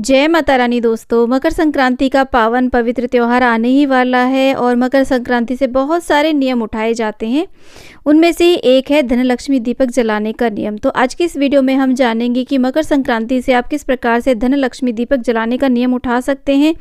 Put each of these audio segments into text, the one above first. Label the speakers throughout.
Speaker 1: जय माता रानी दोस्तों, मकर संक्रांति का पावन पवित्र त्यौहार आने ही वाला है और मकर संक्रांति से बहुत सारे नियम उठाए जाते हैं। उनमें से ही एक है धनलक्ष्मी दीपक जलाने का नियम। तो आज की इस वीडियो में हम जानेंगे कि मकर संक्रांति से आप किस प्रकार से धनलक्ष्मी दीपक जलाने का नियम उठा सकते हैं।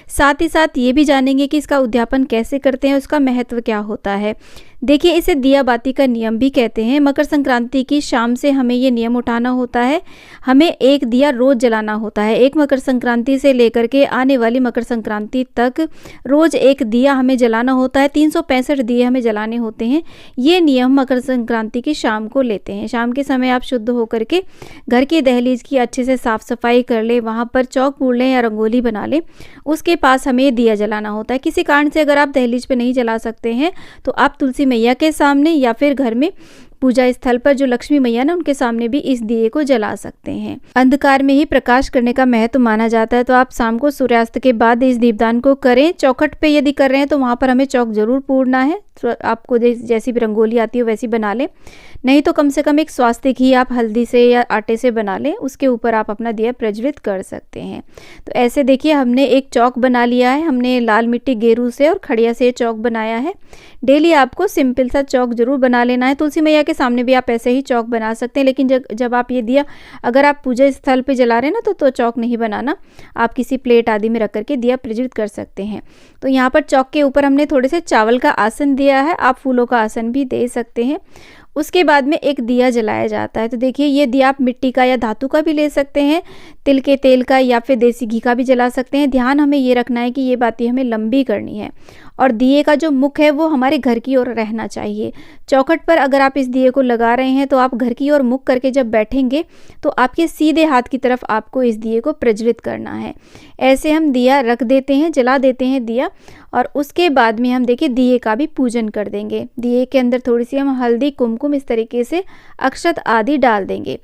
Speaker 1: साथ ही साथ ये भी जानेंगे कि इसका उद्यापन कैसे करते हैं, उसका महत्व क्या होता है। देखिए, इसे दिया बाती का नियम भी कहते हैं। मकर संक्रांति की शाम से हमें ये नियम उठाना होता है। हमें एक दिया रोज जलाना होता है। एक मकर संक्रांति से लेकर के आने वाली मकर संक्रांति तक रोज एक दिया हमें जलाना होता है। 365 दिए हमें जलाने होते हैं। ये नियम मकर संक्रांति की शाम को लेते हैं। शाम के समय आप शुद्ध होकर के घर की दहलीज की अच्छे से साफ सफाई कर ले, वहाँ पर चौक पूड़ लें या रंगोली बना लें। उसके पास हमें दिया जलाना होता है। किसी कारण से अगर आप दहलीज पे नहीं जला सकते हैं तो आप तुलसी मैया के सामने या फिर घर में पूजा स्थल पर जो लक्ष्मी मैया ना उनके सामने भी इस दिए को जला सकते हैं। अंधकार में ही प्रकाश करने का महत्व माना जाता है, तो आप शाम को सूर्यास्त के बाद इस दीपदान को करें। चौखट पे यदि कर रहे हैं तो वहाँ पर हमें चौक जरूर पूरना है। तो आपको जैसी भी रंगोली आती है वैसी बना लें, नहीं तो कम से कम एक स्वास्तिक ही आप हल्दी से या आटे से बना लें। उसके ऊपर आप अपना दिया प्रज्वलित कर सकते हैं। तो ऐसे देखिए, हमने एक चौक बना लिया है। हमने लाल मिट्टी गेरू से और खड़िया से चौक बनाया है। डेली आपको सिंपल सा चौक जरूर बना लेना है। तुलसी मैया के सामने भी आप ऐसे ही चौक बना सकते हैं, लेकिन जब आप ये दिया अगर आप पूजा स्थल पे जला रहे हैं ना तो चौक नहीं बनाना। आप किसी प्लेट आदि में रख करके दिया प्रज्वलित कर सकते हैं। तो यहाँ पर चौक के ऊपर हमने थोड़े से चावल का आसन दिया है। आप फूलों का आसन भी दे सकते हैं। उसके बाद में एक दिया जलाया जाता है। तो देखिए, ये दिया आप मिट्टी का या धातु का भी ले सकते हैं, तिल के तेल का या फिर देसी घी का भी जला सकते हैं। ध्यान हमें ये रखना है कि ये बाती हमें लंबी करनी है और दिए का जो मुख है वो हमारे घर की ओर रहना चाहिए। चौखट पर अगर आप इस दिए को लगा रहे हैं तो आप घर की ओर मुख करके जब बैठेंगे तो आपके सीधे हाथ की तरफ आपको इस दिए को प्रज्वलित करना है। ऐसे हम दिया रख देते हैं, जला देते हैं दिया, और उसके बाद में हम देखिए दिए का भी पूजन कर देंगे। दिए के अंदर थोड़ी सी हम हल्दी, कुमकुम, इस तरीके से अक्षत आदि डाल देंगे।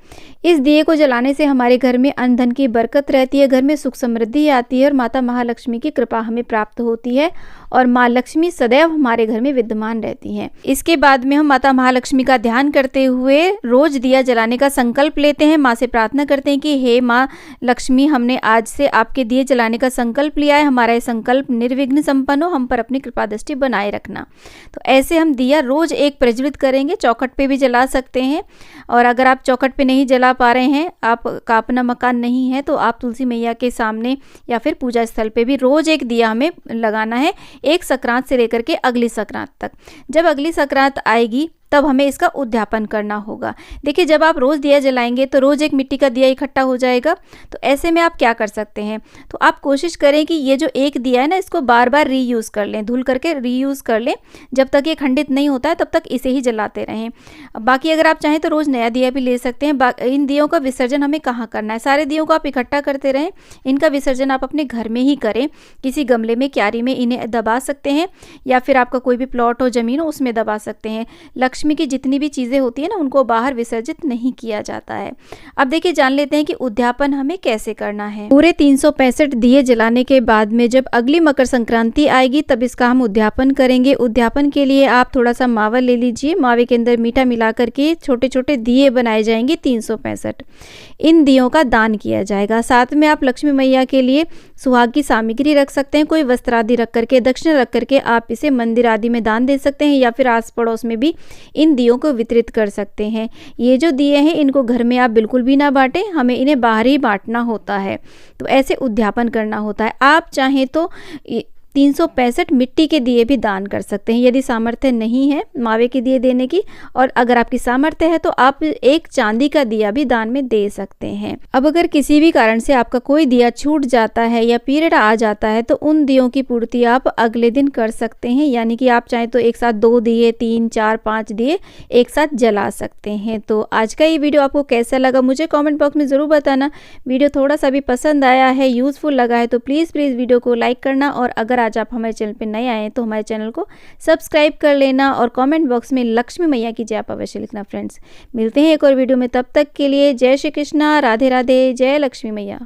Speaker 1: इस दिए को जलाने से हमारे घर में अन्न धन की बरकत रहती है, घर में सुख समृद्धि आती है और माता महालक्ष्मी की कृपा हमें प्राप्त होती है और माँ लक्ष्मी सदैव हमारे घर में विद्यमान रहती हैं। इसके बाद में हम माता महालक्ष्मी का ध्यान करते हुए रोज दिया जलाने का संकल्प लेते हैं। माँ से प्रार्थना करते हैं कि हे माँ लक्ष्मी, हमने आज से आपके दिए जलाने का संकल्प लिया है। हमारा ये संकल्प निर्विघ्न संपन्न हो, हम पर अपनी कृपा दृष्टि बनाए रखना। तो ऐसे हम दिया रोज एक प्रज्वलित करेंगे। चौखट पे भी जला सकते हैं, और अगर आप चौखट पे नहीं जला पा रहे हैं, आपका अपना मकान नहीं है, तो आप तुलसी मैया के सामने या फिर पूजा स्थल पे भी रोज एक दिया हमें लगाना है, एक संक्रांत से लेकर के अगली संक्रांत तक। जब अगली संक्रांत आएगी तब हमें इसका उद्यापन करना होगा। देखिए, जब आप रोज़ दिया जलाएंगे तो रोज़ एक मिट्टी का दिया इकट्ठा हो जाएगा। तो ऐसे में आप क्या कर सकते हैं, तो आप कोशिश करें कि ये जो एक दिया है ना, इसको बार बार रीयूज़ कर लें, धुल करके रीयूज़ कर लें। जब तक ये खंडित नहीं होता है तब तक इसे ही जलाते रहें। बाकी अगर आप चाहें तो रोज़ नया दिया भी ले सकते हैं। इन दियों का विसर्जन हमें कहाँ करना है, सारे दियों को आप इकट्ठा करते रहें। इनका विसर्जन आप अपने घर में ही करें। किसी गमले में, क्यारी में इन्हें दबा सकते हैं, या फिर आपका कोई भी प्लॉट हो, ज़मीन हो, उसमें दबा सकते हैं। लक्ष्मी की जितनी भी चीज़ें होती है ना, उनको बाहर विसर्जित नहीं किया जाता है। अब देखिए, जान लेते हैं कि उद्यापन हमें कैसे करना है। पूरे 365 दिए जलाने के बाद में जब अगली मकर संक्रांति आएगी तब इसका हम उद्यापन करेंगे। उद्यापन के लिए आप थोड़ा सा मावा ले लीजिए। मावे के अंदर मीठा मिला करके छोटे छोटे दिए बनाए जाएंगे 365। इन दियों का दान किया जाएगा। साथ में आप लक्ष्मी मैया के लिए सुहाग की सामग्री रख सकते हैं। कोई वस्त्र आदि रख करके, दक्षिणा रख करके आप इसे मंदिर आदि में दान दे सकते हैं, या फिर आस पड़ोस में भी इन दियों को वितरित कर सकते हैं। ये जो दिए हैं इनको घर में आप बिल्कुल भी ना बांटें, हमें इन्हें बाहर ही बांटना होता है। तो ऐसे उद्यापन करना होता है। आप चाहें तो 365 मिट्टी के दिए भी दान कर सकते हैं, यदि सामर्थ्य नहीं है मावे के दिए देने की। और अगर आपकी सामर्थ्य है तो आप एक चांदी का दिया भी दान में दे सकते हैं। अब अगर किसी भी कारण से आपका कोई दिया छूट जाता है या पीरियड आ जाता है तो उन दियों की पूर्ति आप अगले दिन कर सकते हैं। यानी कि आप चाहें तो एक साथ 2 दिए, 3, 4, 5 दिए एक साथ जला सकते हैं। तो आज का ये वीडियो आपको कैसा लगा मुझे कॉमेंट बॉक्स में ज़रूर बताना। वीडियो थोड़ा सा भी पसंद आया है, यूज़फुल लगा है तो प्लीज़ वीडियो को लाइक करना, और अगर आज आप हमारे चैनल पे नए आए हैं तो हमारे चैनल को सब्सक्राइब कर लेना, और कमेंट बॉक्स में लक्ष्मी मैया की जय आप अवश्य लिखना। फ्रेंड्स, मिलते हैं एक और वीडियो में, तब तक के लिए जय श्री कृष्णा, राधे राधे, जय लक्ष्मी मैया।